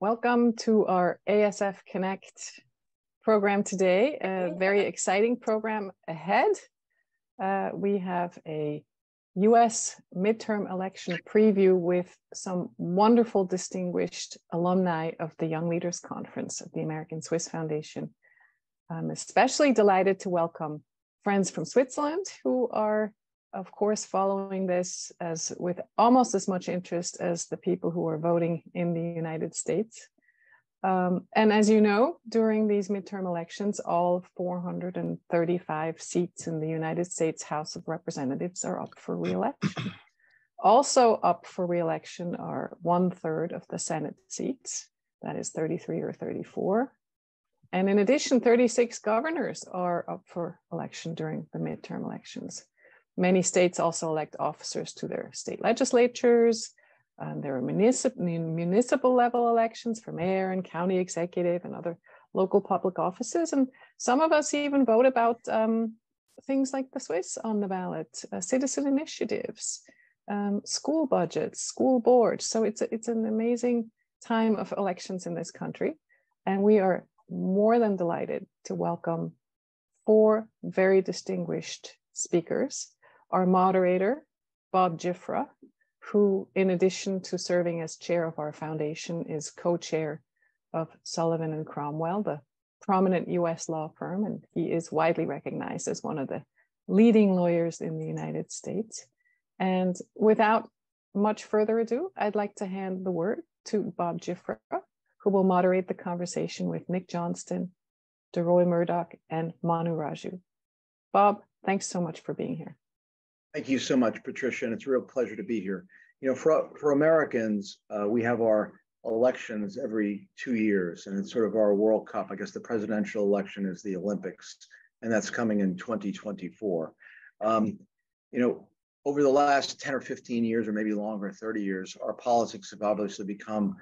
Welcome to our ASF Connect program today. A very exciting program ahead. We have a US midterm election preview with some wonderful distinguished alumni of the Young Leaders Conference of the American Swiss Foundation. I'm especially delighted to welcome friends from Switzerland who are, of course, following this with almost as much interest as the people who are voting in the United States. And as you know, during these midterm elections, all 435 seats in the United States House of Representatives are up for re-election. Also up for re-election are 1/3 of the Senate seats, that is 33 or 34. And in addition, 36 governors are up for election during the midterm elections. Many states also elect officers to their state legislatures. There are municipal level elections for mayor and county executive and other local public offices. And some of us even vote about things like the Swiss on the ballot, citizen initiatives, school budgets, school boards. So it's an amazing time of elections in this country. And we are more than delighted to welcome 4 very distinguished speakers. Our moderator, Bob Giuffra, who, in addition to serving as chair of our foundation, is co-chair of Sullivan and Cromwell, the prominent US law firm, and he is widely recognized as one of the leading lawyers in the United States. And without much further ado, I'd like to hand the word to Bob Giuffra, who will moderate the conversation with Nick Johnston, Deroy Murdock, and Manu Raju. Bob, thanks so much for being here. Thank you so much, Patricia, and it's a real pleasure to be here. You know, for Americans, we have our elections every 2 years, and it's sort of our World Cup. I guess the presidential election is the Olympics, and that's coming in 2024. You know, over the last 10 or 15 years, or maybe longer, 30 years, our politics have obviously become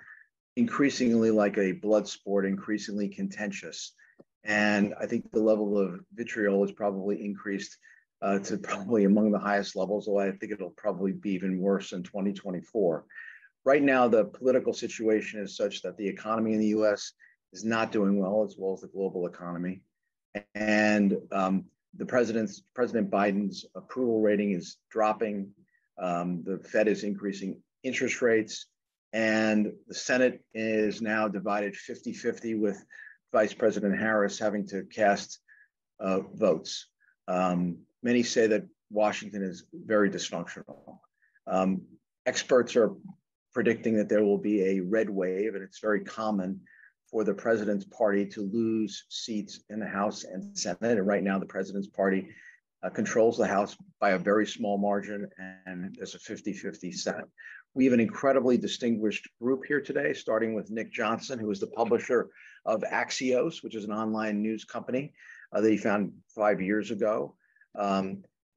increasingly like a blood sport, increasingly contentious. And I think the level of vitriol has probably increased to probably among the highest levels, although I think it'll probably be even worse in 2024. Right now, the political situation is such that the economy in the US is not doing well as the global economy. And President Biden's approval rating is dropping. The Fed is increasing interest rates. And the Senate is now divided 50-50 with Vice President Harris having to cast votes. Many say that Washington is very dysfunctional. Experts are predicting that there will be a red wave, and it's very common for the president's party to lose seats in the House and Senate. And right now, the president's party controls the House by a very small margin, and there's a 50-50 Senate. We have an incredibly distinguished group here today, starting with Nick Johnston, who is the publisher of Axios, which is an online news company that he founded 5 years ago.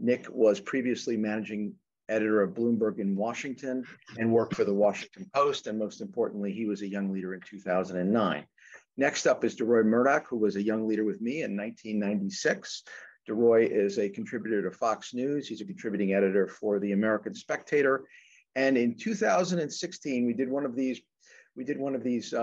Nick was previously managing editor of Bloomberg in Washington and worked for the Washington Post. And most importantly, he was a young leader in 2009. Next up is Deroy Murdock, who was a young leader with me in 1996. Deroy is a contributor to Fox News. He's a contributing editor for the American Spectator. And in 2016, we did one of these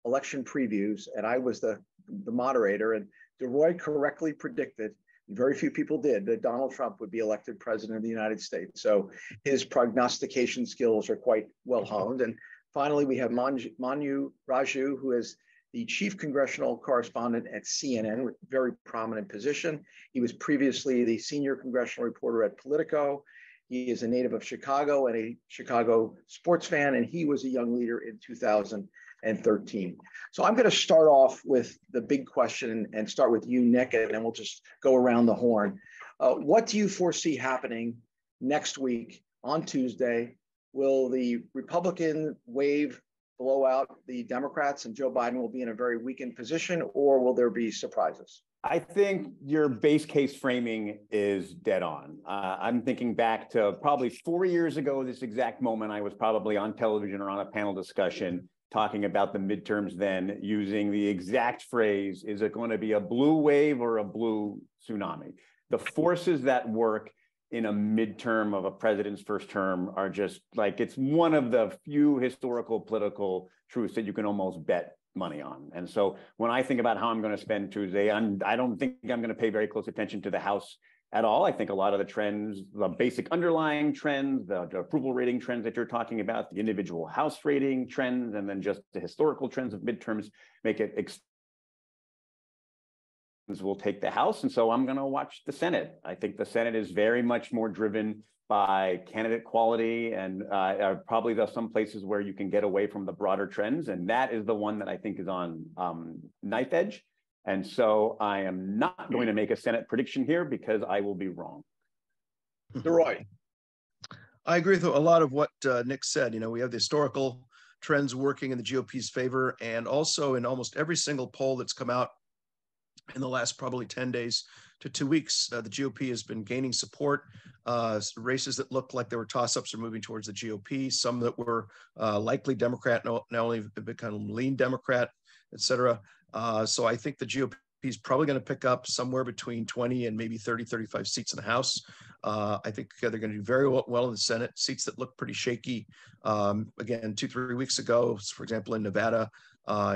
election previews, and I was the moderator. And Deroy correctly predicted, very few people did, that Donald Trump would be elected president of the United States. So his prognostication skills are quite well honed. And finally, we have Manu Raju, who is the chief congressional correspondent at CNN, with a very prominent position. He was previously the senior congressional reporter at Politico. He is a native of Chicago and a Chicago sports fan, and he was a young leader in 2013. So I'm going to start off with the big question and start with you, Nick, and then we'll just go around the horn. What do you foresee happening next week on Tuesday? Will the Republican wave blow out the Democrats and Joe Biden will be in a very weakened position, or will there be surprises? I think your base case framing is dead on. I'm thinking back to probably 4 years ago, this exact moment, I was probably on television or on a panel discussion talking about the midterms then, using the exact phrase, is it going to be a blue wave or a blue tsunami? The forces that work in a midterm of a president's first term are just like, it's one of the few historical political truths that you can almost bet money on. And so when I think about how I'm going to spend Tuesday, I don't think I'm going to pay very close attention to the House at all. I think a lot of the trends, the basic underlying trends, the approval rating trends that you're talking about, the individual House rating trends, and then just the historical trends of midterms make it will take the House. And so I'm going to watch the Senate. I think the Senate is very much more driven by candidate quality and probably there's some places where you can get away from the broader trends. And that is the one that I think is on knife edge. And so I am not going to make a Senate prediction here because I will be wrong. Deroy. I agree with a lot of what Nick said. You know, we have the historical trends working in the GOP's favor, and also in almost every single poll that's come out in the last probably 10 days to 2 weeks, the GOP has been gaining support. Races that looked like they were toss-ups are moving towards the GOP. Some that were likely Democrat now only have become lean Democrat, et cetera. So I think the GOP is probably going to pick up somewhere between 20 and maybe 30, 35 seats in the House. I think they're going to do very well in the Senate, seats that look pretty shaky. Again, 2-3 weeks ago, for example, in Nevada,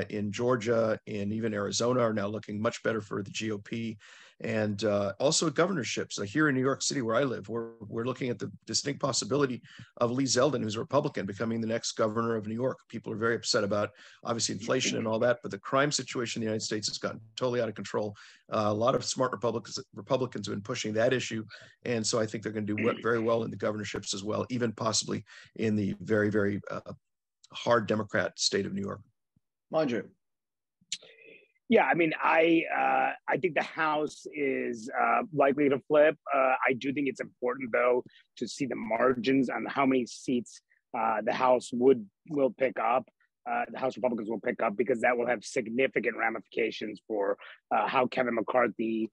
in Georgia, and even Arizona are now looking much better for the GOP. And also governorships. Here in New York City, where I live, we're looking at the distinct possibility of Lee Zeldin, who's a Republican, becoming the next governor of New York. People are very upset about, obviously, inflation and all that, but the crime situation in the United States has gotten totally out of control. A lot of smart Republicans have been pushing that issue. And so I think they're going to do very well in the governorships as well, even possibly in the very, very hard Democrat state of New York. Manu. Yeah, I mean, I think the House is likely to flip. I do think it's important, though, to see the margins on how many seats the House will pick up. The House Republicans will pick up, because that will have significant ramifications for how Kevin McCarthy,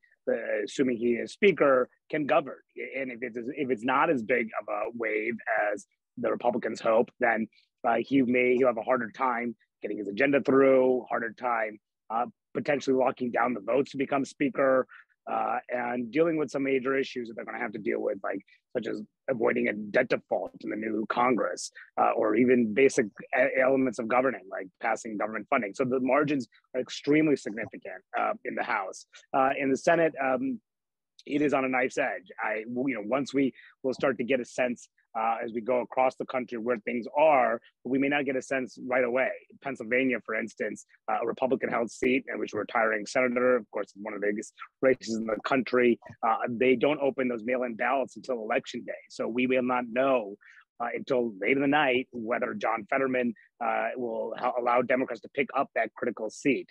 assuming he is Speaker, can govern. And if it's not as big of a wave as the Republicans hope, then he'll have a harder time getting his agenda through, harder time potentially locking down the votes to become Speaker, and dealing with some major issues that they're going to have to deal with, like such as avoiding a debt default in the new Congress, or even basic elements of governing, like passing government funding. So the margins are extremely significant in the House. In the Senate, it is on a knife's edge. Once we will start to get a sense as we go across the country where things are, but we may not get a sense right away. Pennsylvania, for instance, a Republican-held seat in which a retiring senator, of course, one of the biggest races in the country, they don't open those mail-in ballots until Election Day. So we will not know until late in the night whether John Fetterman will allow Democrats to pick up that critical seat.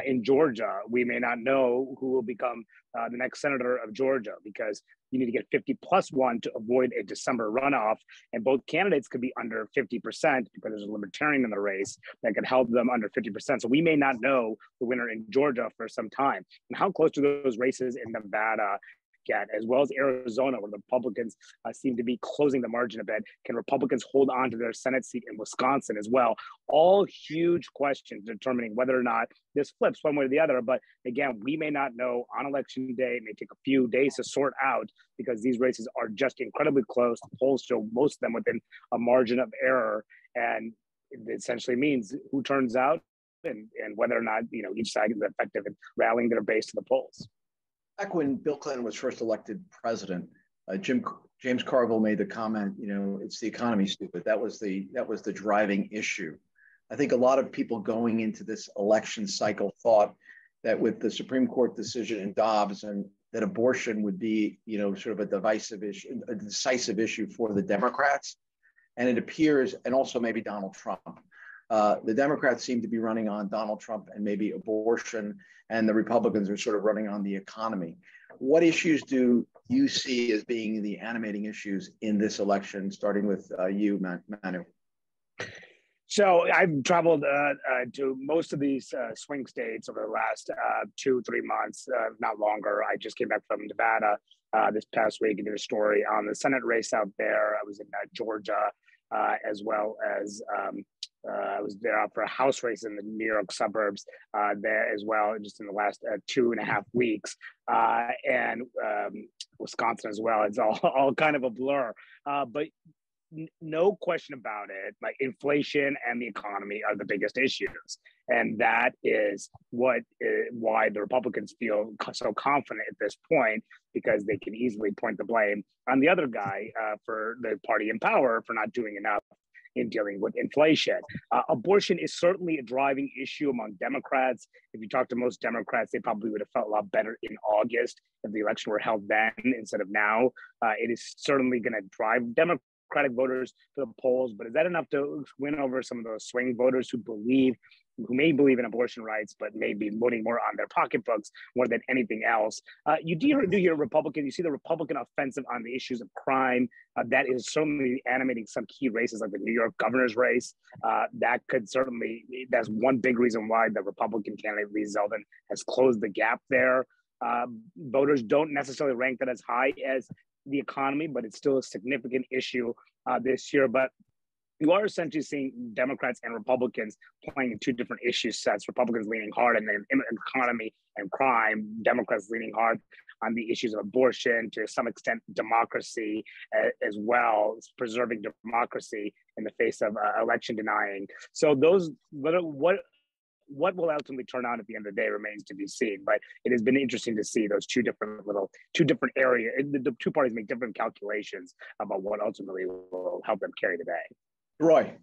In Georgia, we may not know who will become the next senator of Georgia, because you need to get 50+1 to avoid a December runoff. And both candidates could be under 50% because there's a libertarian in the race that could help them under 50%. So we may not know the winner in Georgia for some time. And how close do those races in Nevada get, as well as Arizona, where the Republicans seem to be closing the margin a bit? Can Republicans hold on to their Senate seat in Wisconsin as well? All huge questions determining whether or not this flips one way or the other. But again, we may not know on Election Day. It may take a few days to sort out, because these races are just incredibly close. The polls show most of them within a margin of error. And it essentially means who turns out and whether or not, each side is effective in rallying their base to the polls. Back when Bill Clinton was first elected president, James Carville made the comment, it's the economy, stupid. That was the driving issue. I think a lot of people going into this election cycle thought that with the Supreme Court decision in Dobbs, and that abortion would be, sort of a decisive issue for the Democrats. And it appears, and also maybe Donald Trump. The Democrats seem to be running on Donald Trump and maybe abortion, and the Republicans are sort of running on the economy. What issues do you see as being the animating issues in this election, starting with you, Manu? So I've traveled to most of these swing states over the last 2-3 months, not longer. I just came back from Nevada this past week and did a story on the Senate race out there. I was in Georgia, as well as I was there for a House race in the New York suburbs there as well, just in the last 2.5 weeks. And Wisconsin as well. It's all kind of a blur. But no question about it, like inflation and the economy are the biggest issues. And that is why the Republicans feel so confident at this point, because they can easily point the blame on the other guy for the party in power for not doing enough in dealing with inflation. Abortion is certainly a driving issue among Democrats. If you talk to most Democrats, they probably would have felt a lot better in August if the election were held then instead of now. It is certainly going to drive Democratic voters to the polls, but is that enough to win over some of those swing voters who may believe in abortion rights, but may be voting more on their pocketbooks more than anything else? You do hear Republicans, you see the Republican offensive on the issues of crime. That is certainly animating some key races like the New York governor's race. That's one big reason why the Republican candidate Lee Zeldin has closed the gap there. Voters don't necessarily rank that as high as the economy, but it's still a significant issue this year. But you are essentially seeing Democrats and Republicans playing in two different issue sets. Republicans leaning hard on the economy and crime, Democrats leaning hard on the issues of abortion, to some extent democracy as well, preserving democracy in the face of election denying. So what will ultimately turn out at the end of the day remains to be seen. But it has been interesting to see those two different areas. The two parties make different calculations about what ultimately will help them carry the day. Roy.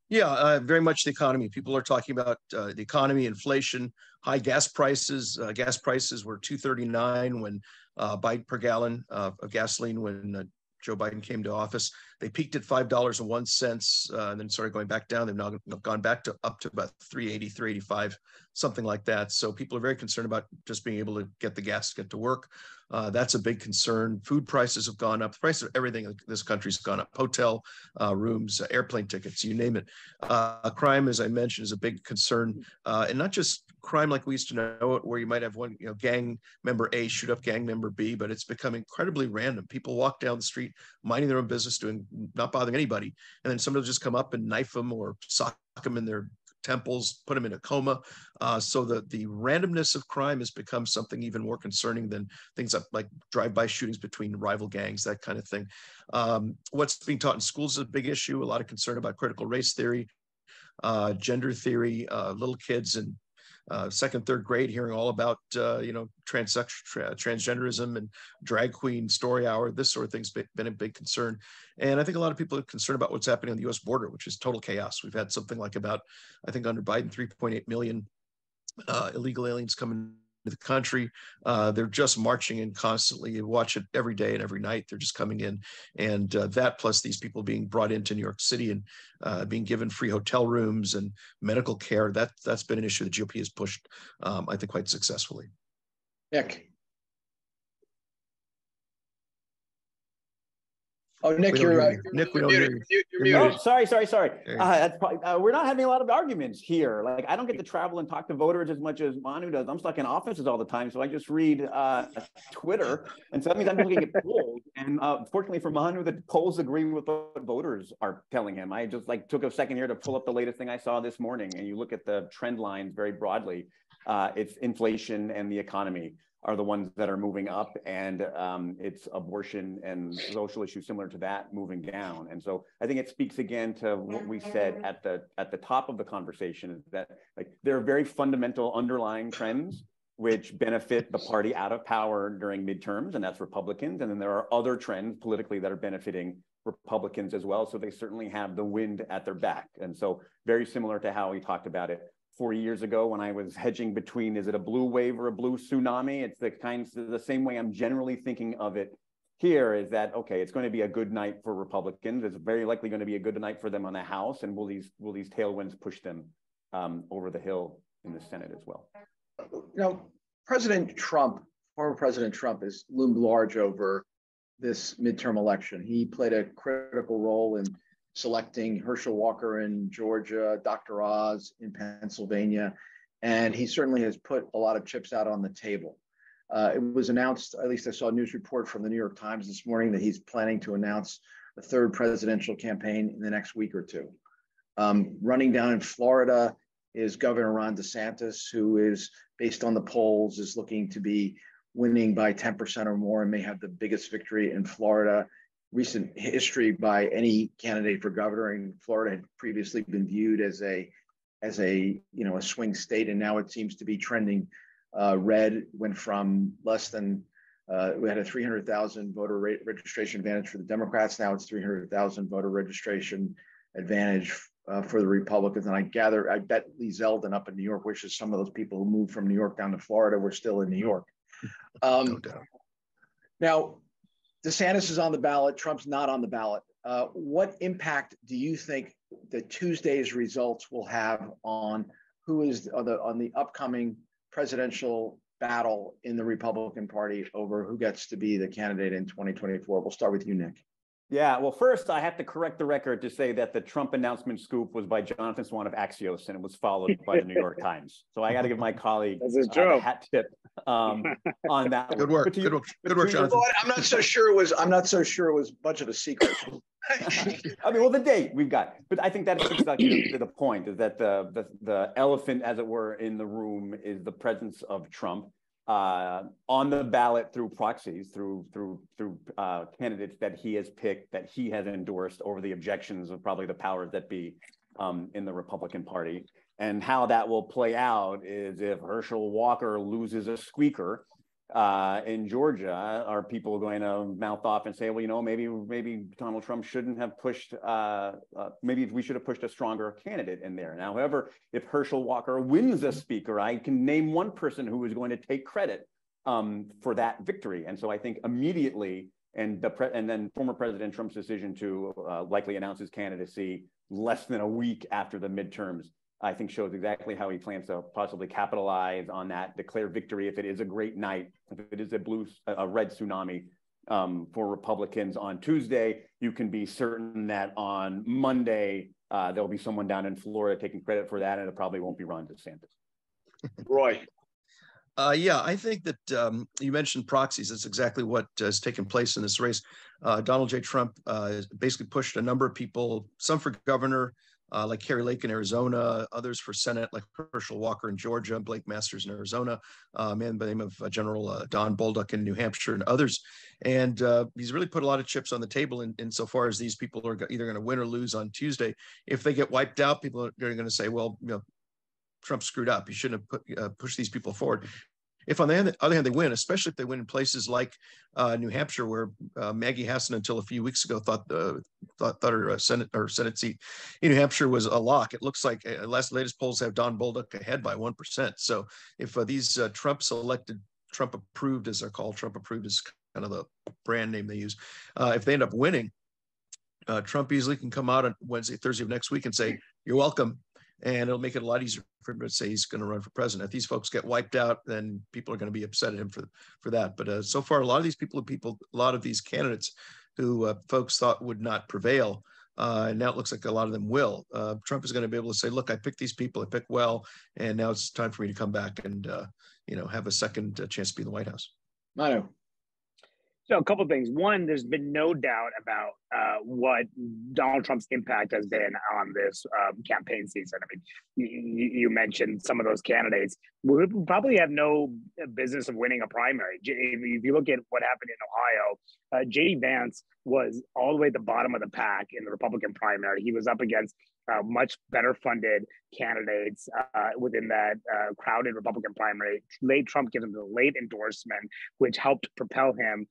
Yeah, very much the economy. People are talking about the economy, inflation, high gas prices. Gas prices were $2.39 when Biden per gallon of gasoline when Joe Biden came to office. They peaked at $5.01 and then started going back down. They've now gone back up to about $3.80, $3.85, something like that. So people are very concerned about just being able to get the gas to get to work. That's a big concern. Food prices have gone up. The price of everything in this country's gone up. Hotel rooms, airplane tickets, you name it. Crime, as I mentioned, is a big concern. And not just crime like we used to know it, where you might have one, gang member A shoot up gang member B, but it's become incredibly random. People walk down the street, minding their own business, not bothering anybody, and then somebody will just come up and knife them or sock them in their temples, put them in a coma. So the randomness of crime has become something even more concerning than things like drive-by shootings between rival gangs, that kind of thing. What's being taught in schools is a big issue. A lot of concern about critical race theory, gender theory, little kids in second, third grade hearing all about, transgenderism and drag queen story hour. This sort of thing's been a big concern. And I think a lot of people are concerned about what's happening on the US border, which is total chaos. We've had something like about, I think under Biden, 3.8 million illegal aliens coming to the country. They're just marching in constantly. You watch it every day and every night. They're just coming in. And that plus these people being brought into New York City and being given free hotel rooms and medical care, that's been an issue the GOP has pushed, I think, quite successfully. Nick. Oh, Nick, you're right. Nick, we don't hear you. You're muted. Oh, sorry. That's probably, we're not having a lot of arguments here. Like, I don't get to travel and talk to voters as much as Manu does. I'm stuck in offices all the time, so I just read Twitter, and so that means I'm looking at polls. And fortunately for Manu, the polls agree with what voters are telling him. I just took a second here to pull up the latest thing I saw this morning, and you look at the trend lines very broadly. It's inflation and the economy are the ones that are moving up, and it's abortion and social issues similar to that moving down. And so I think it speaks again to what we said at the top of the conversation, is that there are very fundamental underlying trends which benefit the party out of power during midterms, and that's Republicans. And then there are other trends politically that are benefiting Republicans as well. So they certainly have the wind at their back. And so very similar to how we talked about it 4 years ago when I was hedging between, is it a blue wave or a blue tsunami? It's the same way I'm generally thinking of it here, is that, okay, it's going to be a good night for Republicans. It's very likely going to be a good night for them on the House. And will these tailwinds push them over the hill in the Senate as well? President Trump, former President Trump, has loomed large over this midterm election. He played a critical role in selecting Herschel Walker in Georgia, Dr. Oz in Pennsylvania, and he certainly has put a lot of chips out on the table. It was announced, at least I saw a news report from the New York Times this morning, that he's planning to announce a third presidential campaign in the next week or two. Running down in Florida is Governor Ron DeSantis, who is, based on the polls, is looking to be winning by 10% or more and may have the biggest victory in Florida. Recent history by any candidate for governor in Florida had previously been viewed as a swing state, and now it seems to be trending red. Went from less than we had a 300,000 voter registration advantage for the Democrats. Now it's 300,000 voter registration advantage for the Republicans. And I bet Lee Zeldin up in New York wishes some of those people who moved from New York down to Florida were still in New York. No doubt. Now, DeSantis is on the ballot. Trump's not on the ballot. What impact do you think that Tuesday's results will have on who is on the upcoming presidential battle in the Republican Party over who gets to be the candidate in 2024? We'll start with you, Nick. Yeah, well, first I have to correct the record to say that the Trump announcement scoop was by Jonathan Swan of Axios, and it was followed by the New York Times. So I got to give my colleague a hat tip on that. Good work. Good work, Jonathan. I'm not so sure it was much of a secret. I mean, well, the date we've got, but I think that's exactly the point, is that the elephant, as it were, in the room is the presence of Trump on the ballot through proxies, through candidates that he has picked, that he has endorsed over the objections of probably the powers that be in the Republican Party. And how that will play out is if Herschel Walker loses a squeaker in Georgia, are people going to mouth off and say, well, you know, maybe Donald Trump shouldn't have pushed, maybe we should have pushed a stronger candidate in there. Now, however, if Herschel Walker wins a speaker, I can name one person who is going to take credit for that victory. And so I think immediately, and then former President Trump's decision to likely announce his candidacy less than a week after the midterms, I think shows exactly how he plans to possibly capitalize on that, declare victory if it is a great night, if it is a red tsunami for Republicans on Tuesday. You can be certain that on Monday, there'll be someone down in Florida taking credit for that, and it probably won't be Ron DeSantis. Roy. Yeah, I think that you mentioned proxies. That's exactly what has taken place in this race. Donald J. Trump basically pushed a number of people, some for governor, like Carrie Lake in Arizona, others for Senate, like Herschel Walker in Georgia, Blake Masters in Arizona, a man by the name of General Don Bolduc in New Hampshire, and others. And he's really put a lot of chips on the table insofar as these people are either going to win or lose on Tuesday. If they get wiped out, people are going to say, well, you know, Trump screwed up. He shouldn't have pushed these people forward. If on the other hand they win, especially if they win in places like New Hampshire, where Maggie Hassan until a few weeks ago thought her Senate seat in New Hampshire was a lock. It looks like latest polls have Don Bolduc ahead by 1%. So if these Trump approved, as they're called, Trump approved is kind of the brand name they use. If they end up winning, Trump easily can come out on Wednesday, Thursday of next week and say, "You're welcome." And it'll make it a lot easier for him to say he's going to run for president. If these folks get wiped out, then people are going to be upset at him for that. But so far, a lot of these candidates who folks thought would not prevail, and now it looks like a lot of them will. Trump is going to be able to say, "Look, I picked these people, I picked well, and now it's time for me to come back and have a second chance to be in the White House." Manu. So a couple of things. One, there's been no doubt about what Donald Trump's impact has been on this campaign season. I mean, you mentioned some of those candidates who probably have no business of winning a primary. If you look at what happened in Ohio, J.D. Vance was all the way at the bottom of the pack in the Republican primary. He was up against much better funded candidates within that crowded Republican primary. Late Trump gives him the late endorsement, which helped propel him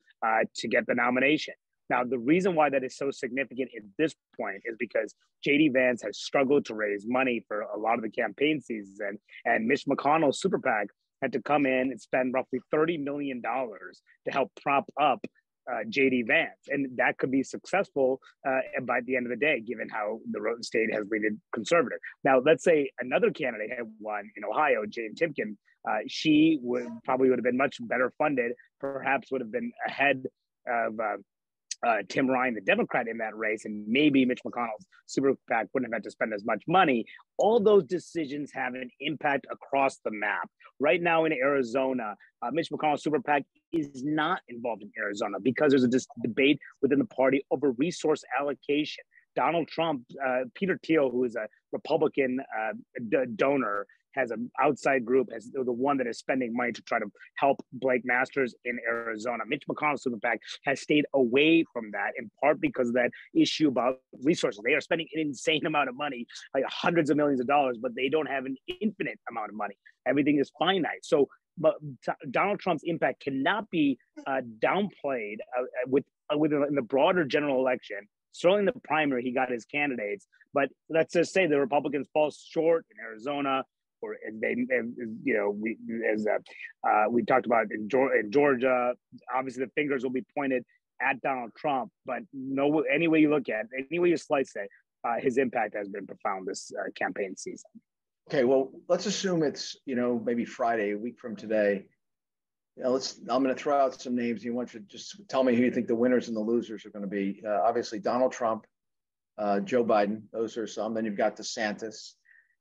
to get the nomination. Now, the reason why that is so significant at this point is because J.D. Vance has struggled to raise money for a lot of the campaign season, and Mitch McConnell's super PAC had to come in and spend roughly $30 million to help prop up J.D. Vance. And that could be successful by the end of the day, given how the state has leaned conservative. Now, let's say another candidate had won in Ohio, Jane Timken. She would have been much better funded, perhaps would have been ahead of Tim Ryan, the Democrat, in that race, and maybe Mitch McConnell's super PAC wouldn't have had to spend as much money. All those decisions have an impact across the map. Right now in Arizona, Mitch McConnell's super PAC is not involved in Arizona because there's a debate within the party over resource allocation. Donald Trump, Peter Thiel, who is a Republican donor, has an outside group, as the one that is spending money to try to help Blake Masters in Arizona. Mitch McConnell's super PAC has stayed away from that, in part because of that issue about resources. They are spending an insane amount of money, like hundreds of millions of dollars, but they don't have an infinite amount of money. Everything is finite. So, but Donald Trump's impact cannot be downplayed in the broader general election. Certainly in the primary, he got his candidates, but let's just say the Republicans fall short in Arizona, or they, you know, we talked about in Georgia. Obviously, the fingers will be pointed at Donald Trump, but no, any way you look at it, any way you slice it, his impact has been profound this campaign season. Okay, well, let's assume it's, you know, maybe Friday, a week from today. You know, I'm going to throw out some names. You want to just tell me who you think the winners and the losers are going to be. Obviously, Donald Trump, Joe Biden, those are some. Then you've got DeSantis.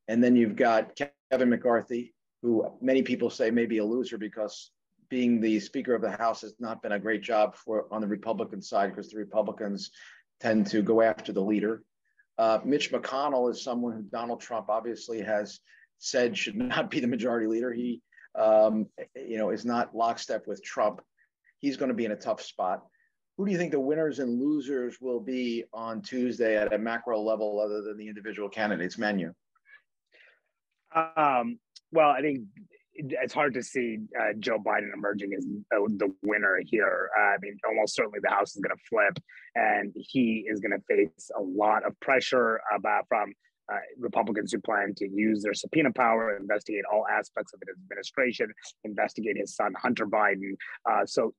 And then you've got Kevin McCarthy, who many people say may be a loser because being the Speaker of the House has not been a great job on the Republican side, because the Republicans tend to go after the leader. Mitch McConnell is someone who Donald Trump obviously has said should not be the majority leader. He you know, is not lockstep with Trump. He's going to be in a tough spot. Who do you think the winners and losers will be on Tuesday at a macro level other than the individual candidates? Manu. Well, I think it's hard to see Joe Biden emerging as the winner here. I mean, almost certainly the House is going to flip, and he is going to face a lot of pressure from Republicans who plan to use their subpoena power, investigate all aspects of his administration, investigate his son, Hunter Biden. So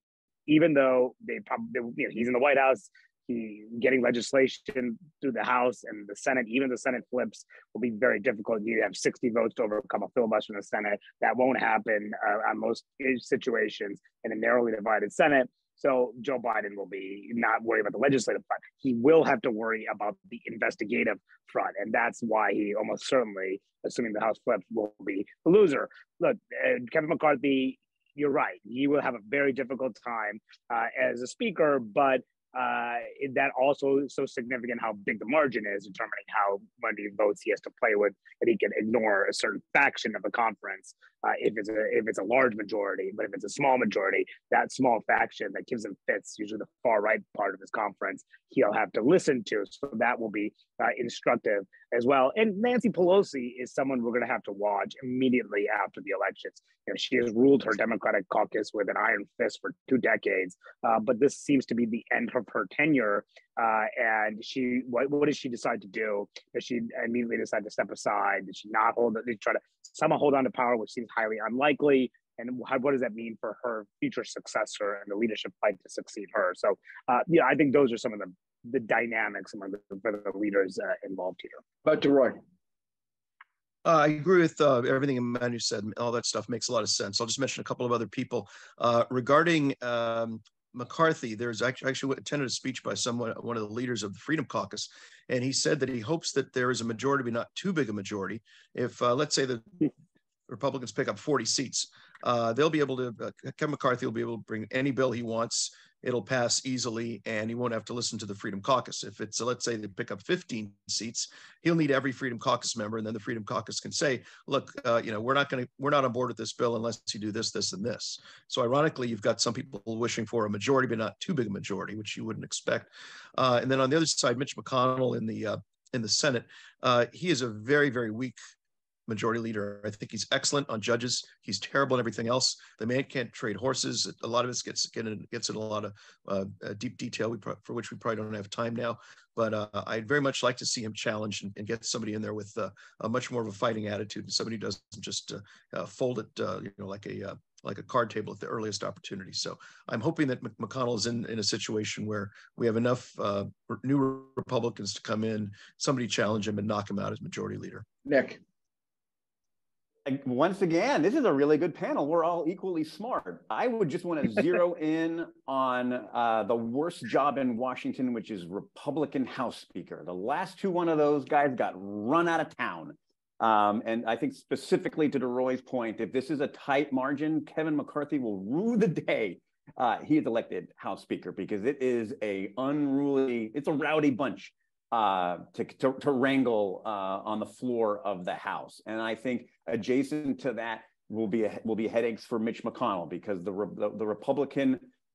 even though he's in the White House, getting legislation through the House and the Senate, even the Senate flips, will be very difficult. You have 60 votes to overcome a filibuster in the Senate. That won't happen on most situations in a narrowly divided Senate. So Joe Biden will be not worried about the legislative front. He will have to worry about the investigative front. And that's why he almost certainly, assuming the House flips, will be the loser. Look, Kevin McCarthy, you're right. He will have a very difficult time as a speaker, but that also is so significant how big the margin is, determining how many votes he has to play with, that he can ignore a certain faction of the conference if it's a large majority. But if it's a small majority, that small faction that gives him fits, usually the far right part of his conference, he'll have to listen to. So that will be instructive as well. And Nancy Pelosi is someone we're going to have to watch immediately after the elections. You know, she has ruled her Democratic caucus with an iron fist for 2 decades, but this seems to be the end of her tenure. And what does she decide to do? Does she immediately decide to step aside? Did she not try to somehow hold on to power, which seems highly unlikely? And what does that mean for her future successor and the leadership fight to succeed her? So, yeah, I think those are some of the dynamics among the leaders involved here. But Deroy. I agree with everything Manu said. All that stuff makes a lot of sense. I'll just mention a couple of other people. Regarding McCarthy, there's actually attended a speech by one of the leaders of the Freedom Caucus, and he said that he hopes that there is a majority, but not too big a majority. If let's say the Republicans pick up 40 seats, they'll be able to, Kevin McCarthy will be able to bring any bill he wants. It'll pass easily, and he won't have to listen to the Freedom Caucus. If it's, let's say they pick up 15 seats, he'll need every Freedom Caucus member, and then the Freedom Caucus can say, look, you know, we're not on board with this bill unless you do this, this, and this. So ironically, you've got some people wishing for a majority, but not too big a majority, which you wouldn't expect. And then on the other side, Mitch McConnell in the Senate, he is a very, very weak majority leader. I think he's excellent on judges. He's terrible on everything else. The man can't trade horses. A lot of this gets in a lot of deep detail for which we probably don't have time now. But I'd very much like to see him challenge and get somebody in there with a much more of a fighting attitude, and somebody who doesn't just fold it, you know, like a card table at the earliest opportunity. So I'm hoping that McConnell is in a situation where we have enough new Republicans to come in, somebody challenge him and knock him out as majority leader. Nick. Once again, this is a really good panel. We're all equally smart. I would just want to zero in on the worst job in Washington, which is Republican House Speaker. The last one of those guys got run out of town. And I think specifically to Deroy's point, if this is a tight margin, Kevin McCarthy will rue the day he is elected House Speaker, because it is it's a rowdy bunch to wrangle on the floor of the House. And I think adjacent to that will be headaches for Mitch McConnell, because the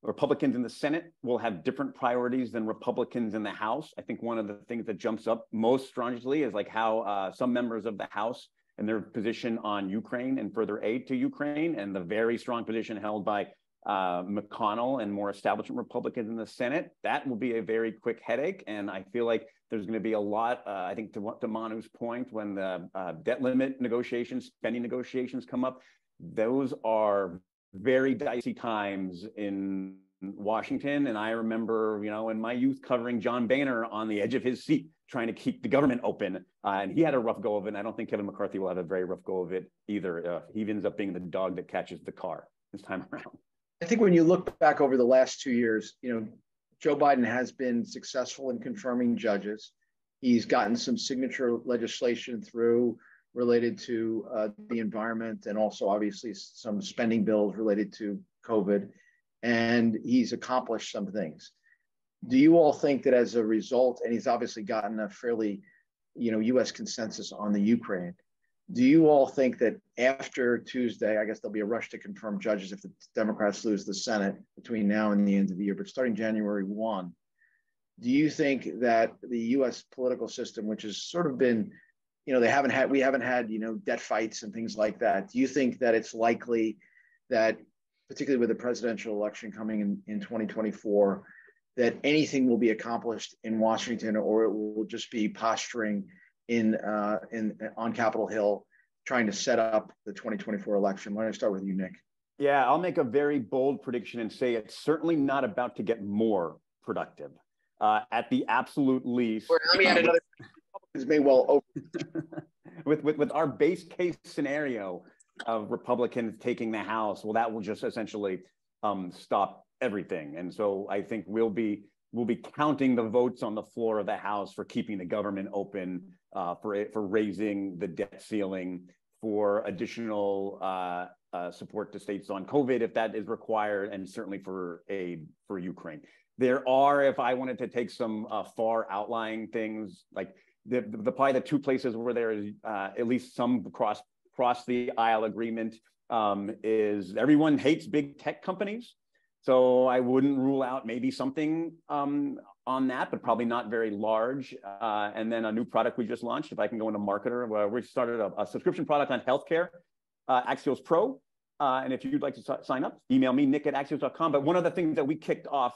Republicans in the Senate will have different priorities than Republicans in the House. I think one of the things that jumps up most strongly is like how some members of the House and their position on Ukraine and further aid to Ukraine, and the very strong position held by McConnell and more establishment Republicans in the Senate. That will be a very quick headache. And I feel like there's going to be a lot, I think to Manu's point, when the debt limit negotiations, spending negotiations come up, those are very dicey times in Washington. And I remember, in my youth covering John Boehner on the edge of his seat, trying to keep the government open. And he had a rough go of it. And I don't think Kevin McCarthy will have a very rough go of it either. He ends up being the dog that catches the car this time around. I think when you look back over the last 2 years, Joe Biden has been successful in confirming judges. He's gotten some signature legislation through related to the environment, and also obviously some spending bills related to COVID. And he's accomplished some things. Do you all think that as a result, and he's obviously gotten a fairly, U.S. consensus on the Ukraine, do you all think that after Tuesday, I guess there'll be a rush to confirm judges if the Democrats lose the Senate between now and the end of the year, but starting January 1, do you think that the U.S. political system, which has sort of been, we haven't had, debt fights and things like that. Do you think that it's likely that, particularly with the presidential election coming in 2024, that anything will be accomplished in Washington, or it will just be posturing on Capitol Hill, trying to set up the 2024 election? Why don't I start with you, Nick? Yeah, I'll make a very bold prediction and say it's certainly not about to get more productive. At the absolute least. Or let me add another. Republicans may well with our base case scenario of Republicans taking the House, well, that will just essentially stop everything. And so I think we'll be counting the votes on the floor of the House for keeping the government open, for raising the debt ceiling, for additional support to states on COVID if that is required, and certainly for aid for Ukraine. There are, if I wanted to take some far outlying things, like probably the two places where there is at least some cross the aisle agreement is everyone hates big tech companies. So I wouldn't rule out maybe something on that, but probably not very large. And then a new product we just launched, if I can go into marketer, we started a subscription product on healthcare, Axios Pro. And if you'd like to sign up, email me, nick@axios.com. But one of the things that we kicked off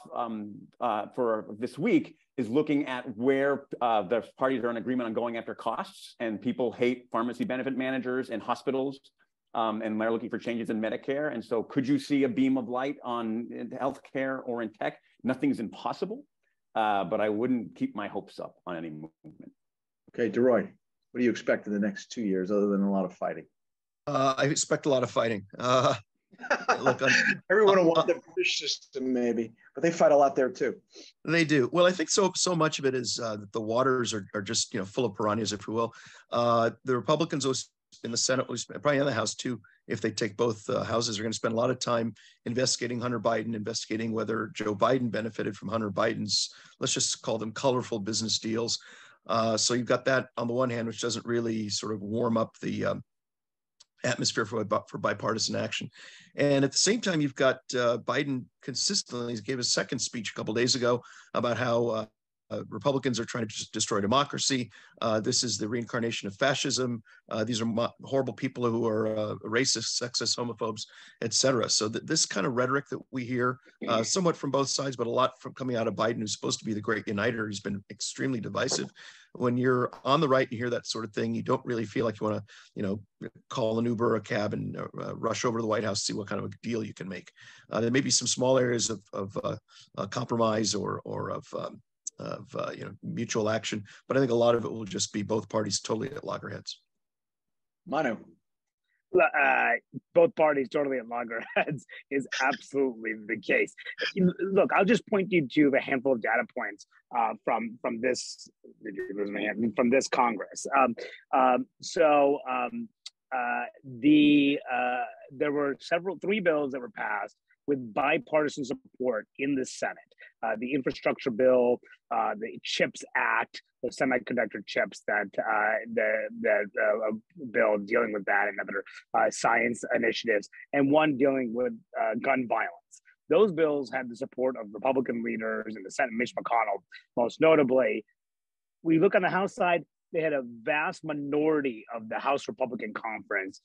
for this week is looking at where the parties are in agreement on going after costs. And people hate pharmacy benefit managers and hospitals. And they're looking for changes in Medicare. And so could you see a beam of light in healthcare or in tech? Nothing's impossible, but I wouldn't keep my hopes up on any movement. Okay, Deroy, what do you expect in the next 2 years other than a lot of fighting? I expect a lot of fighting. Look, everyone will want the British system, maybe, but they fight a lot there too. They do. Well, I think so much of it is that the waters are just full of piranhas, if you will. The Republicans in the Senate, probably in the House too, if they take both houses, are going to spend a lot of time investigating Hunter Biden, investigating whether Joe Biden benefited from Hunter Biden's, let's just call them colorful business deals. So you've got that on the one hand, which doesn't really sort of warm up the atmosphere for bipartisan action. And at the same time, you've got Biden consistently gave a second speech a couple of days ago about how Republicans are trying to just destroy democracy. This is the reincarnation of fascism. These are horrible people who are racist, sexist, homophobes, et cetera. So this kind of rhetoric that we hear somewhat from both sides, but a lot from coming out of Biden, who's supposed to be the great uniter, he's been extremely divisive. When you're on the right and hear that sort of thing, you don't really feel like you want to, call an Uber or a cab and rush over to the White House to see what kind of a deal you can make. There may be some small areas of compromise or of mutual action, but I think a lot of it will just be both parties totally at loggerheads. Manu. Both parties totally at loggerheads is absolutely the case. Look, I'll just point you to a handful of data points from this Congress. There were three bills that were passed with bipartisan support in the Senate. the infrastructure bill, the CHIPS Act, the semiconductor chips that bill dealing with that, and other science initiatives, and one dealing with gun violence. Those bills had the support of Republican leaders in the Senate, Mitch McConnell, most notably. We look on the House side, they had a vast minority of the House Republican Conference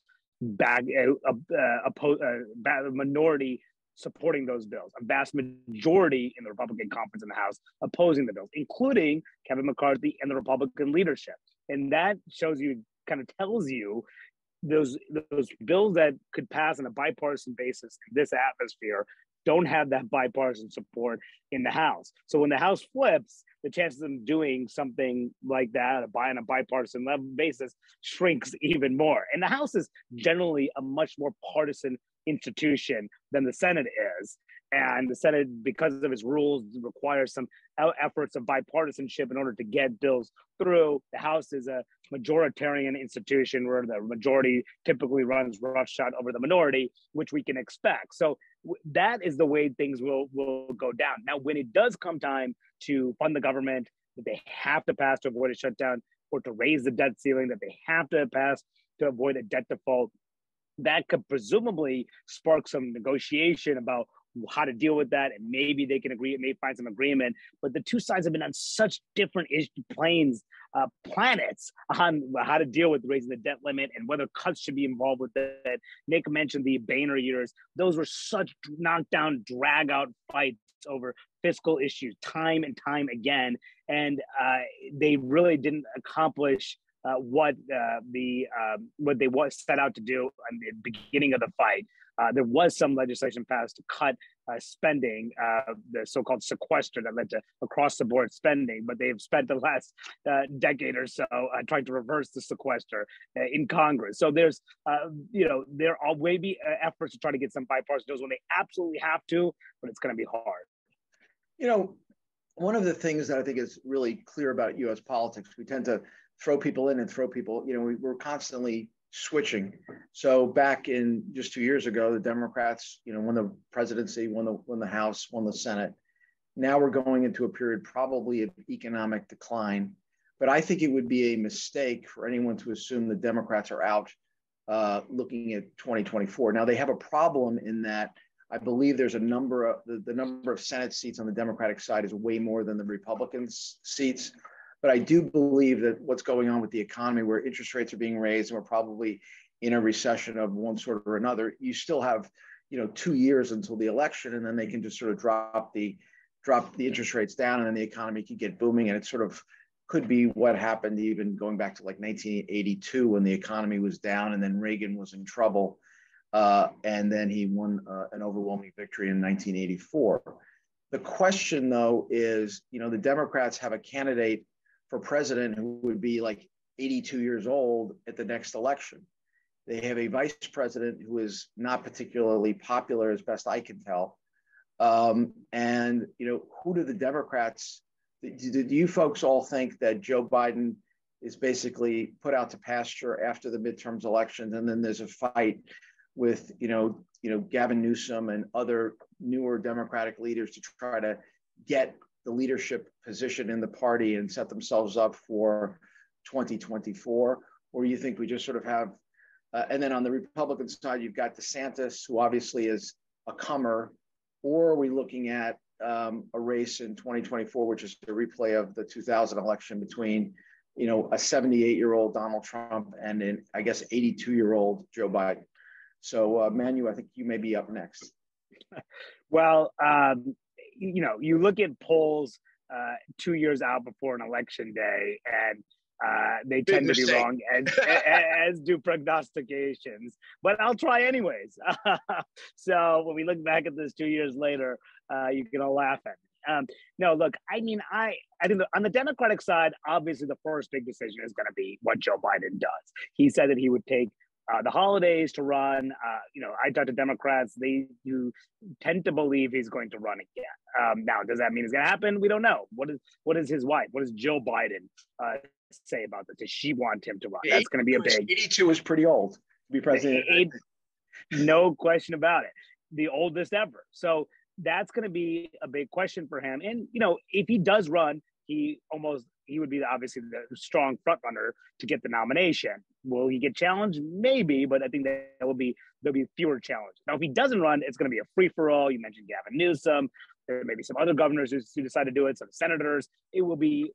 minority supporting those bills, a vast majority in the Republican Conference in the House opposing the bills, including Kevin McCarthy and the Republican leadership. And that shows you, kind of tells you, those bills that could pass on a bipartisan basis in this atmosphere don't have that bipartisan support in the House. So when the House flips, the chances of them doing something like that on a bipartisan level basis shrinks even more. And the House is generally a much more partisan institution than the Senate is. And the Senate, because of its rules, requires some efforts of bipartisanship in order to get bills through. The House is a majoritarian institution where the majority typically runs roughshod over the minority, which we can expect. So that is the way things will go down. Now, when it does come time to fund the government, that they have to pass to avoid a shutdown, or to raise the debt ceiling, that they have to pass to avoid a debt default, that could presumably spark some negotiation about how to deal with that, and maybe they can agree, may find some agreement. But the two sides have been on such different planets on how to deal with raising the debt limit and whether cuts should be involved with it. Nick mentioned the Boehner years; those were such knockdown, drag out fights over fiscal issues, time and time again, and they really didn't accomplish what they set out to do in the beginning of the fight. There was some legislation passed to cut spending, the so-called sequester that led to across-the-board spending, but they've spent the last decade or so trying to reverse the sequester in Congress. So there's, there are maybe efforts to try to get some bipartisan deals when they absolutely have to, but it's going to be hard. You know, one of the things that I think is really clear about U.S. politics, we tend to throw people in and throw people, we're constantly switching. So back in just 2 years ago, the Democrats, won the presidency, won the House, won the Senate. Now we're going into a period probably of economic decline. But I think it would be a mistake for anyone to assume the Democrats are out looking at 2024. Now they have a problem in that I believe there's the number of Senate seats on the Democratic side is way more than the Republican seats. But I do believe that what's going on with the economy, where interest rates are being raised and we're probably in a recession of one sort or another, you still have, 2 years until the election, and then they can just sort of drop the interest rates down, and then the economy could get booming. And it sort of could be what happened even going back to like 1982 when the economy was down and then Reagan was in trouble. And then he won an overwhelming victory in 1984. The question, though, is, the Democrats have a candidate for president who would be like 82 years old at the next election. They have a vice president who is not particularly popular, as best I can tell. And, who do the Democrats, do you folks all think that Joe Biden is basically put out to pasture after the midterms elections, and then there's a fight with, Gavin Newsom and other newer Democratic leaders to try to get the leadership position in the party and set themselves up for 2024? Or you think we just sort of have, and then on the Republican side, you've got DeSantis, who obviously is a comer, or are we looking at a race in 2024, which is a replay of the 2000 election between, a 78-year-old Donald Trump and an, I guess, 82-year-old Joe Biden? So, Manu, I think you may be up next. Well, you look at polls 2 years out before an election day, and they tend to be wrong, as do prognostications. But I'll try anyways. So when we look back at this 2 years later, you can all laugh at me. No, look, I think on the Democratic side, obviously the first big decision is going to be what Joe Biden does. He said that he would take the holidays to run. I talk to Democrats, they do tend to believe he's going to run again. Now, does that mean it's going to happen? We don't know. What is his wife? What does Jill Biden say about this? Does she want him to run? That's going to be a big. 82 is pretty old to be president. No question about it. The oldest ever. So that's going to be a big question for him. And, if he does run, he would be obviously the strong front runner to get the nomination. Will he get challenged? Maybe, but I think there'll be fewer challenges. Now, if he doesn't run, it's going to be a free-for-all. You mentioned Gavin Newsom. There may be some other governors who decide to do it, some senators. It will be,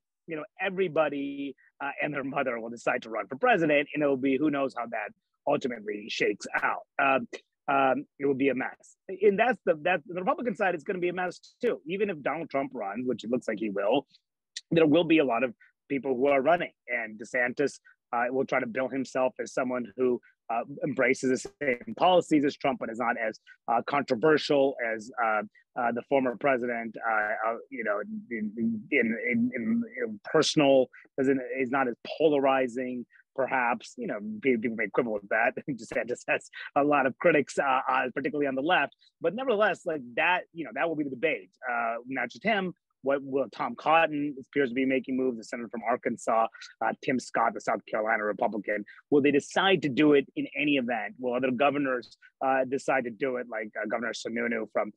everybody and their mother will decide to run for president, and it will be, who knows how that ultimately shakes out. It will be a mess. And that's the Republican side is going to be a mess too. Even if Donald Trump runs, which it looks like he will, there will be a lot of people who are running. And DeSantis will try to bill himself as someone who embraces the same policies as Trump, but is not as controversial as the former president. In personal, is not as polarizing. Perhaps, people may quibble with that. DeSantis has a lot of critics, particularly on the left. But nevertheless, like that, that will be the debate. Not just him. What will Tom Cotton appears to be making moves, the senator from Arkansas, Tim Scott, the South Carolina Republican. Will they decide to do it in any event? Will other governors decide to do it, like Governor Sununu from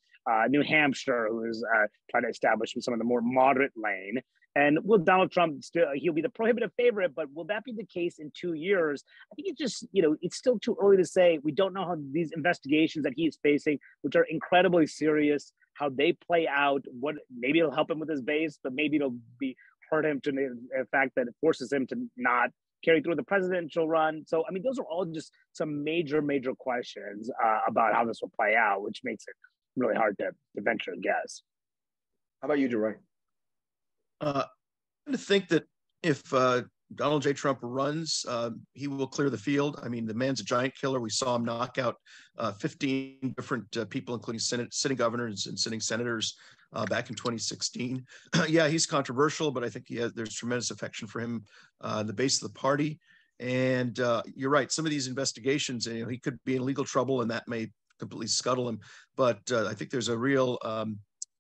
New Hampshire, who is trying to establish some of the more moderate lane? And will Donald Trump still, he'll be the prohibitive favorite, but will that be the case in 2 years? I think it's just, it's still too early to say. We don't know how these investigations that he's facing, which are incredibly serious, how they play out. What maybe it'll help him with his base, but maybe it'll hurt him to the fact that it forces him to not carry through the presidential run. So, I mean, those are all just some major questions about how this will play out, which makes it really hard to venture a guess. How about you, Deroy? I think that if Donald J. Trump runs, he will clear the field. I mean, the man's a giant killer. We saw him knock out 15 different people, including sitting governors and sitting senators back in 2016. Yeah, he's controversial, but I think there's tremendous affection for him in the base of the party. And you're right, some of these investigations, he could be in legal trouble, and that may completely scuttle him. But I think there's a real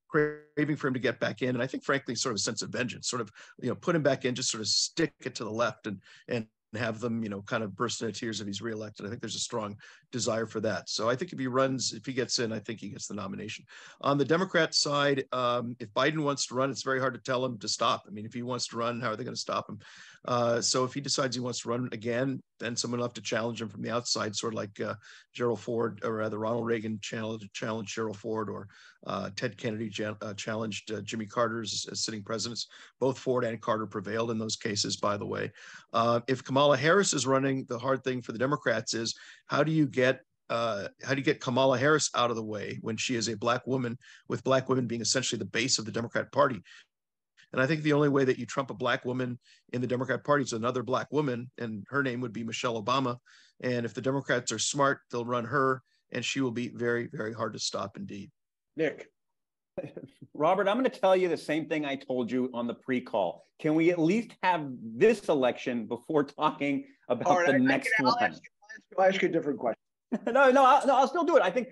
craving for him to get back in, and I think, frankly, sort of a sense of vengeance, sort of, put him back in, just sort of stick it to the left and have them, kind of burst into tears if he's reelected. I think there's a strong desire for that. So I think if he gets in, I think he gets the nomination. On the Democrat side, if Biden wants to run, it's very hard to tell him to stop. I mean, if he wants to run, how are they going to stop him? So if he decides he wants to run again, then someone will have to challenge him from the outside, sort of like Gerald Ford, or rather Ronald Reagan challenged Gerald Ford, or Ted Kennedy challenged Jimmy Carter as sitting presidents. Both Ford and Carter prevailed in those cases, by the way. If Kamala Harris is running, the hard thing for the Democrats is how do you get Kamala Harris out of the way when she is a Black woman, with Black women being essentially the base of the Democrat Party? And I think the only way that you trump a Black woman in the Democrat Party is another Black woman, and her name would be Michelle Obama. And if the Democrats are smart, they'll run her, and she will be very, very hard to stop indeed. Nick. Robert, I'm going to tell you the same thing I told you on the pre-call. Can we at least have this election before talking about the next one? I'll ask you a different question. No, I'll still do it. I think,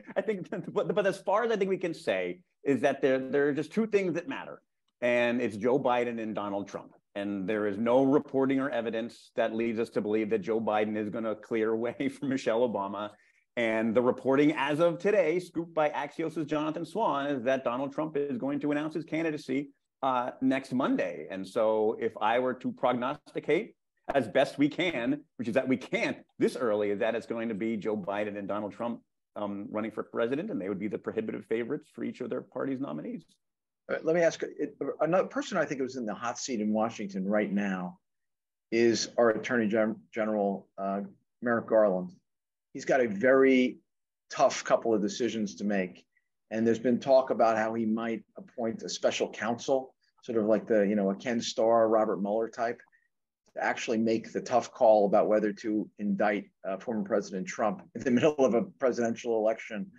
but as far as I think we can say is that there are just two things that matter, and it's Joe Biden and Donald Trump. And there is no reporting or evidence that leads us to believe that Joe Biden is going to clear away from Michelle Obama. And the reporting as of today, scooped by Axios' Jonathan Swan, is that Donald Trump is going to announce his candidacy next Monday. And so if I were to prognosticate as best we can, which is that we can't this early, is that it's going to be Joe Biden and Donald Trump running for president, and they would be the prohibitive favorites for each of their party's nominees. Let me ask another person I think who's in the hot seat in Washington right now is our Attorney General, Merrick Garland. He's got a very tough couple of decisions to make. And there's been talk about how he might appoint a special counsel, sort of like a Ken Starr, Robert Mueller type, to actually make the tough call about whether to indict former President Trump in the middle of a presidential election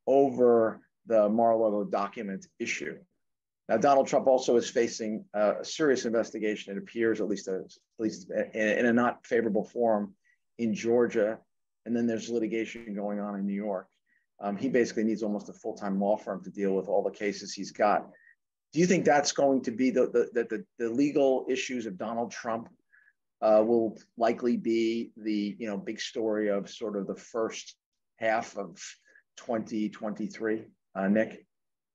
over the Mar-a-Lago document issue. Now, Donald Trump also is facing a serious investigation, it appears, at least in a not favorable form, in Georgia. And then there's litigation going on in New York. He basically needs almost a full-time law firm to deal with all the cases he's got. Do you think that's going to be the legal issues of Donald Trump will likely be the big story of sort of the first half of 2023, Nick?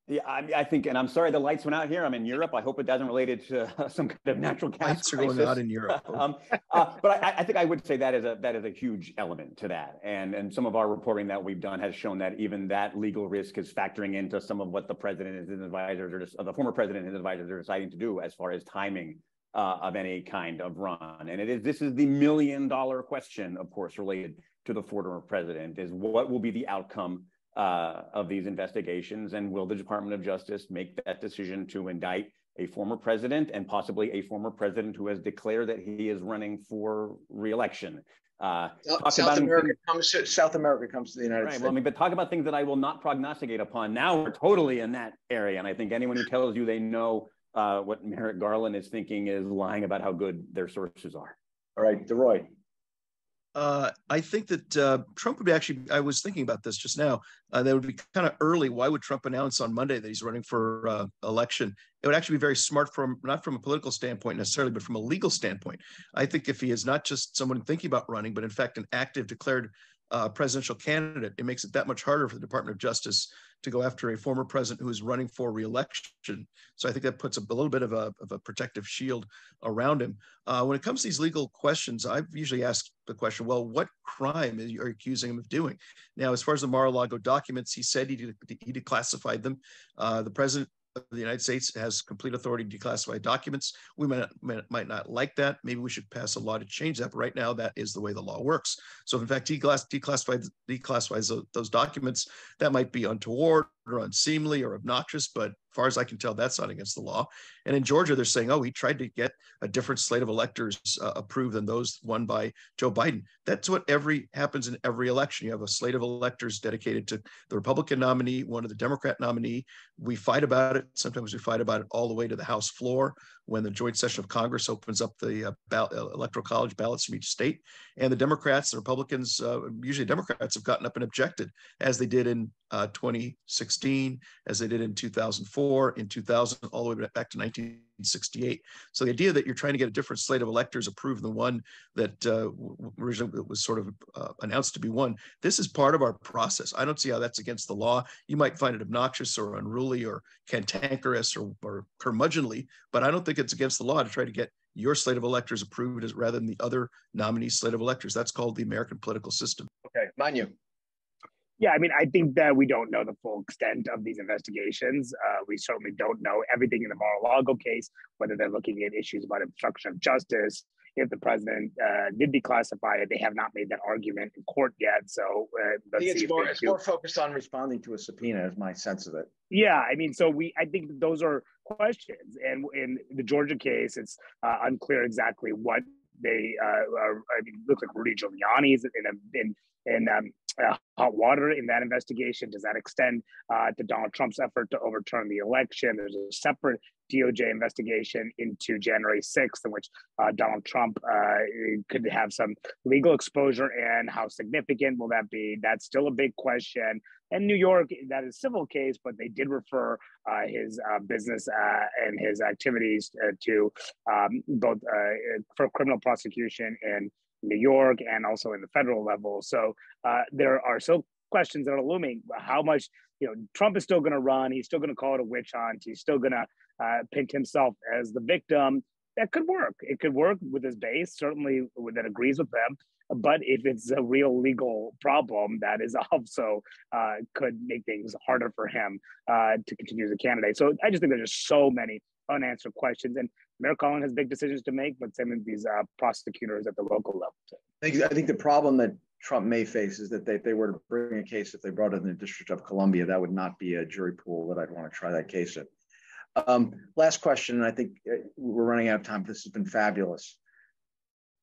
Yeah, I think, and I'm sorry the lights went out here. I'm in Europe. I hope it doesn't relate to some kind of natural gas Lights are crisis. going out in Europe. But I think I would say that is a huge element to that. And some of our reporting that we've done has shown that even that legal risk is factoring into some of what the president and his advisors, or the former president and his advisors, are deciding to do as far as timing of any kind of run. And this is the $1 million question, of course, related to the former president, is what will be the outcome of these investigations, and will the Department of Justice make that decision to indict a former president and possibly a former president who has declared that he is running for re-election? South America comes to the United States. Well, I mean, but talk about things that I will not prognosticate upon. Now we're totally in that area, and I think anyone who tells you they know what Merrick Garland is thinking is lying about how good their sources are. All right, Deroy. I think that Trump would be actually, I was thinking about this just now, that would be kind of early. Why would Trump announce on Monday that he's running for election? It would actually be very smart not from a political standpoint necessarily, but from a legal standpoint. I think if he is not just someone thinking about running, but in fact an active declared presidential candidate, it makes it that much harder for the Department of Justice to go after a former president who is running for re-election. So I think that puts a little bit of a protective shield around him. When it comes to these legal questions, I've usually asked the question, well, what crime are you accusing him of doing? Now, as far as the Mar-a-Lago documents, he said he declassified them. The president of the United States has complete authority to declassify documents. We might not like that. Maybe we should pass a law to change that. But right now, that is the way the law works. So if in fact he declassifies those documents, that might be untoward or unseemly or obnoxious, but as far as I can tell, that's not against the law. And in Georgia, they're saying, oh, he tried to get a different slate of electors approved than those won by Joe Biden. That's what happens in every election. You have a slate of electors dedicated to the Republican nominee, one of the Democrat nominee. We fight about it. Sometimes we fight about it all the way to the House floor when the joint session of Congress opens up the electoral college ballots from each state. And the Democrats and Republicans, usually Democrats, have gotten up and objected, as they did in 2016, as they did in 2004, in 2000, all the way back to 1968. So the idea that you're trying to get a different slate of electors approved than the one that originally was sort of announced to be one, this is part of our process. I don't see how that's against the law. You might find it obnoxious or unruly or cantankerous or curmudgeonly, but I don't think it's against the law to try to get your slate of electors approved rather than the other nominee's slate of electors. That's called the American political system. Okay, Manu. Yeah, I mean, I think that we don't know the full extent of these investigations. We certainly don't know everything in the Mar-a-Lago case, whether they're looking at issues about obstruction of justice. If the president did declassify it, they have not made that argument in court yet. So it's more focused on responding to a subpoena, is my sense of it. Yeah, I mean, I think those are questions. And in the Georgia case, it's unclear exactly what they are. I mean, it looks like Rudy Giuliani is in hot water in that investigation. Does that extend to Donald Trump's effort to overturn the election? There's a separate DOJ investigation into January 6th in which Donald Trump could have some legal exposure, and how significant will that be? That's still a big question. And New York, that is a civil case, but they did refer his business and his activities to both for criminal prosecution in New York and also in the federal level. So there are still questions that are looming. How much, Trump is still going to run. He's still going to call it a witch hunt. He's still going to paint himself as the victim. That could work. It could work with his base, certainly that agrees with them. But if it's a real legal problem, that is also could make things harder for him to continue as a candidate. So I just think there's just so many unanswered questions. And Merrick Garland has big decisions to make, but same with these prosecutors at the local level. I think the problem that Trump may face is that if they were to bring a case, if they brought it in the District of Columbia, that would not be a jury pool that I'd want to try that case in. Last question, and I think we're running out of time. This has been fabulous.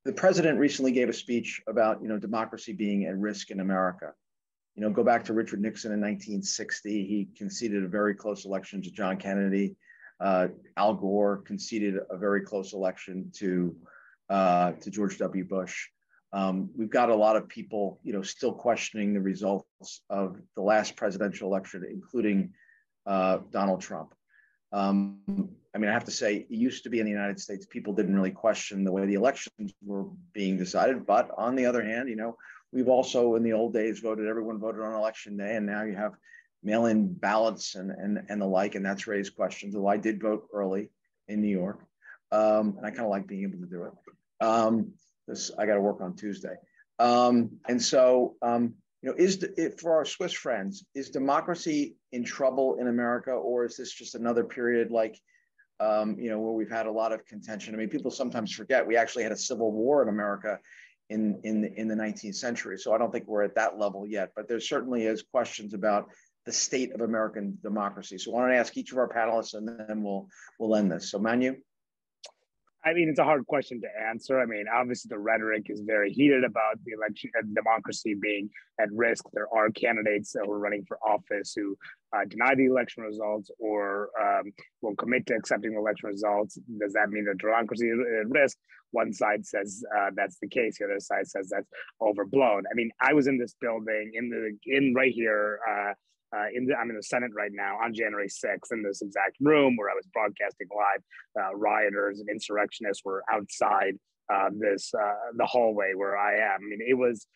The president recently gave a speech about democracy being at risk in America. Go back to Richard Nixon in 1960. He conceded a very close election to John Kennedy. Al Gore conceded a very close election to George W. Bush. We've got a lot of people, still questioning the results of the last presidential election, including Donald Trump. I have to say, it used to be in the United States, people didn't really question the way the elections were being decided. But on the other hand, we've also in the old days everyone voted on election day, and now you have mail-in ballots and the like, and that's raised questions. Although I did vote early in New York, and I kind of like being able to do it. I got to work on Tuesday, and so for our Swiss friends, is democracy in trouble in America, or is this just another period like where we've had a lot of contention? I mean, people sometimes forget we actually had a civil war in America in the 19th century. So I don't think we're at that level yet, but there certainly is questions about the state of American democracy. So why don't I ask each of our panelists, and then we'll end this. So Manu? I mean, it's a hard question to answer. I mean, obviously the rhetoric is very heated about the election and democracy being at risk. There are candidates that are running for office who deny the election results or will commit to accepting the election results. Does that mean that democracy is at risk? One side says that's the case. The other side says that's overblown. I mean, I was in this building in right here. I'm in the Senate right now on January 6th in this exact room where I was broadcasting live. Rioters and insurrectionists were outside the hallway where I am. I mean, it was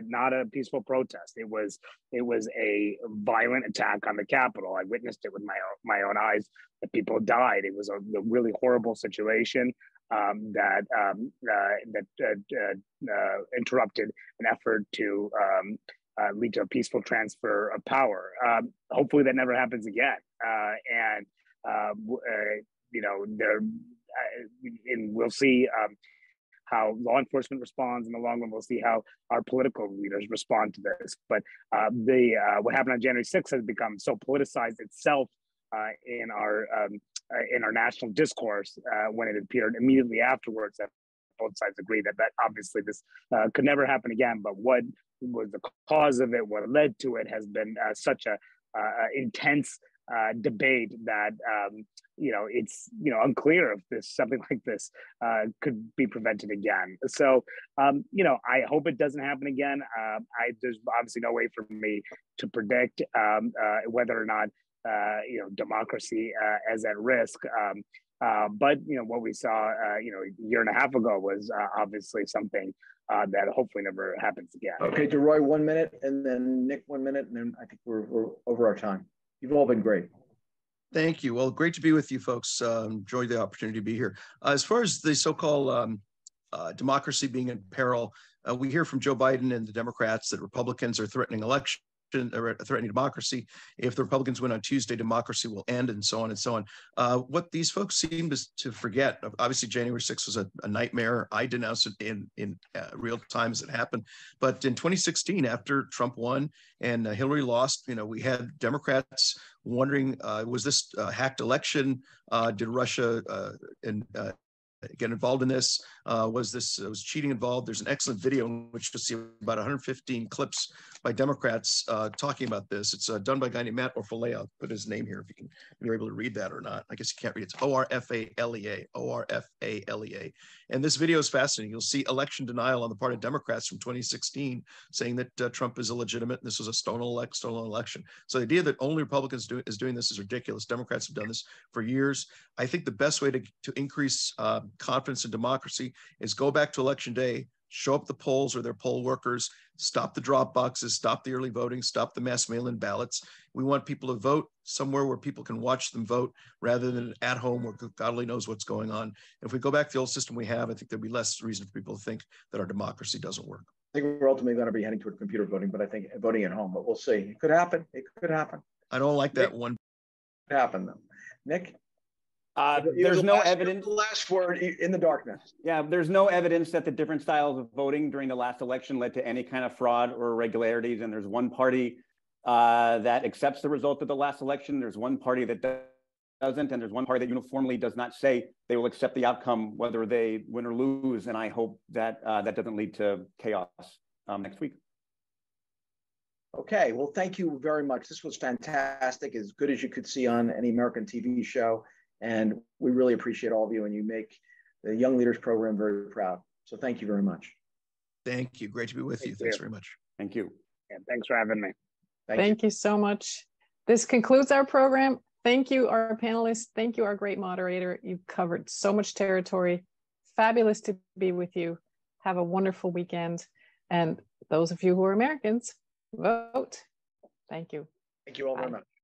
not a peaceful protest. It was a violent attack on the Capitol. I witnessed it with my own eyes. That people died. It was a really horrible situation that interrupted an effort to lead to a peaceful transfer of power. Hopefully that never happens again. We'll see how law enforcement responds in the long run. We'll see how our political leaders respond to this. But what happened on January 6th has become so politicized itself in our national discourse when it appeared immediately afterwards that both sides agree that obviously this could never happen again. But what was the cause of it, what led to it, has been such a intense debate that it's unclear if something like this could be prevented again. So I hope it doesn't happen again. There's obviously no way for me to predict whether or not democracy is at risk. But what we saw a year and a half ago was obviously something that hopefully never happens again. Okay, Deroy, 1 minute, and then Nick 1 minute, and then I think we're over our time. You've all been great. Thank you. Well, great to be with you folks. Enjoyed the opportunity to be here. As far as the so-called democracy being in peril, we hear from Joe Biden and the Democrats that Republicans are threatening election, or threatening democracy. If the Republicans win on Tuesday, democracy will end, and so on and so on. What these folks seem to forget, obviously January 6th was a nightmare. I denounced it in real time as it happened. But in 2016, after Trump won and Hillary lost, we had Democrats wondering, was this a hacked election? Did Russia get involved in this? Was cheating involved? There's an excellent video in which you'll see about 115 clips by Democrats talking about this. It's done by a guy named Matt Orfalea. I'll put his name here if you're able to read that or not. I guess you can't read it. It's Orfalea, Orfalea. And this video is fascinating. You'll see election denial on the part of Democrats from 2016 saying that Trump is illegitimate and this was a stolen election. So the idea that only Republicans is doing this is ridiculous. Democrats have done this for years. I think the best way to increase confidence in democracy is go back to election day, show up the polls or their poll workers, stop the drop boxes, stop the early voting, stop the mass mail-in ballots. We want people to vote somewhere where people can watch them vote rather than at home where God only knows what's going on. If we go back to the old system we have, I think there'll be less reason for people to think that our democracy doesn't work. I think we're ultimately going to be heading toward computer voting, but I think voting at home, but we'll see. It could happen. It could happen. I don't like that Nick, one. It could happen though. Nick? There's no evidence. The last word in the darkness. Yeah, there's no evidence that the different styles of voting during the last election led to any kind of fraud or irregularities. And there's one party that accepts the result of the last election. There's one party that doesn't, and there's one party that uniformly does not say they will accept the outcome, whether they win or lose. And I hope that that doesn't lead to chaos next week. Okay, well, thank you very much. This was fantastic, as good as you could see on any American TV show. And we really appreciate all of you, and you make the Young Leaders Program very proud. So thank you very much. Thank you. Great to be with you. Thanks very much. Thank you. Yeah, thanks for having me. Thank you so much. This concludes our program. Thank you, our panelists. Thank you, our great moderator. You've covered so much territory. Fabulous to be with you. Have a wonderful weekend. And those of you who are Americans, vote. Thank you. Thank you all very much.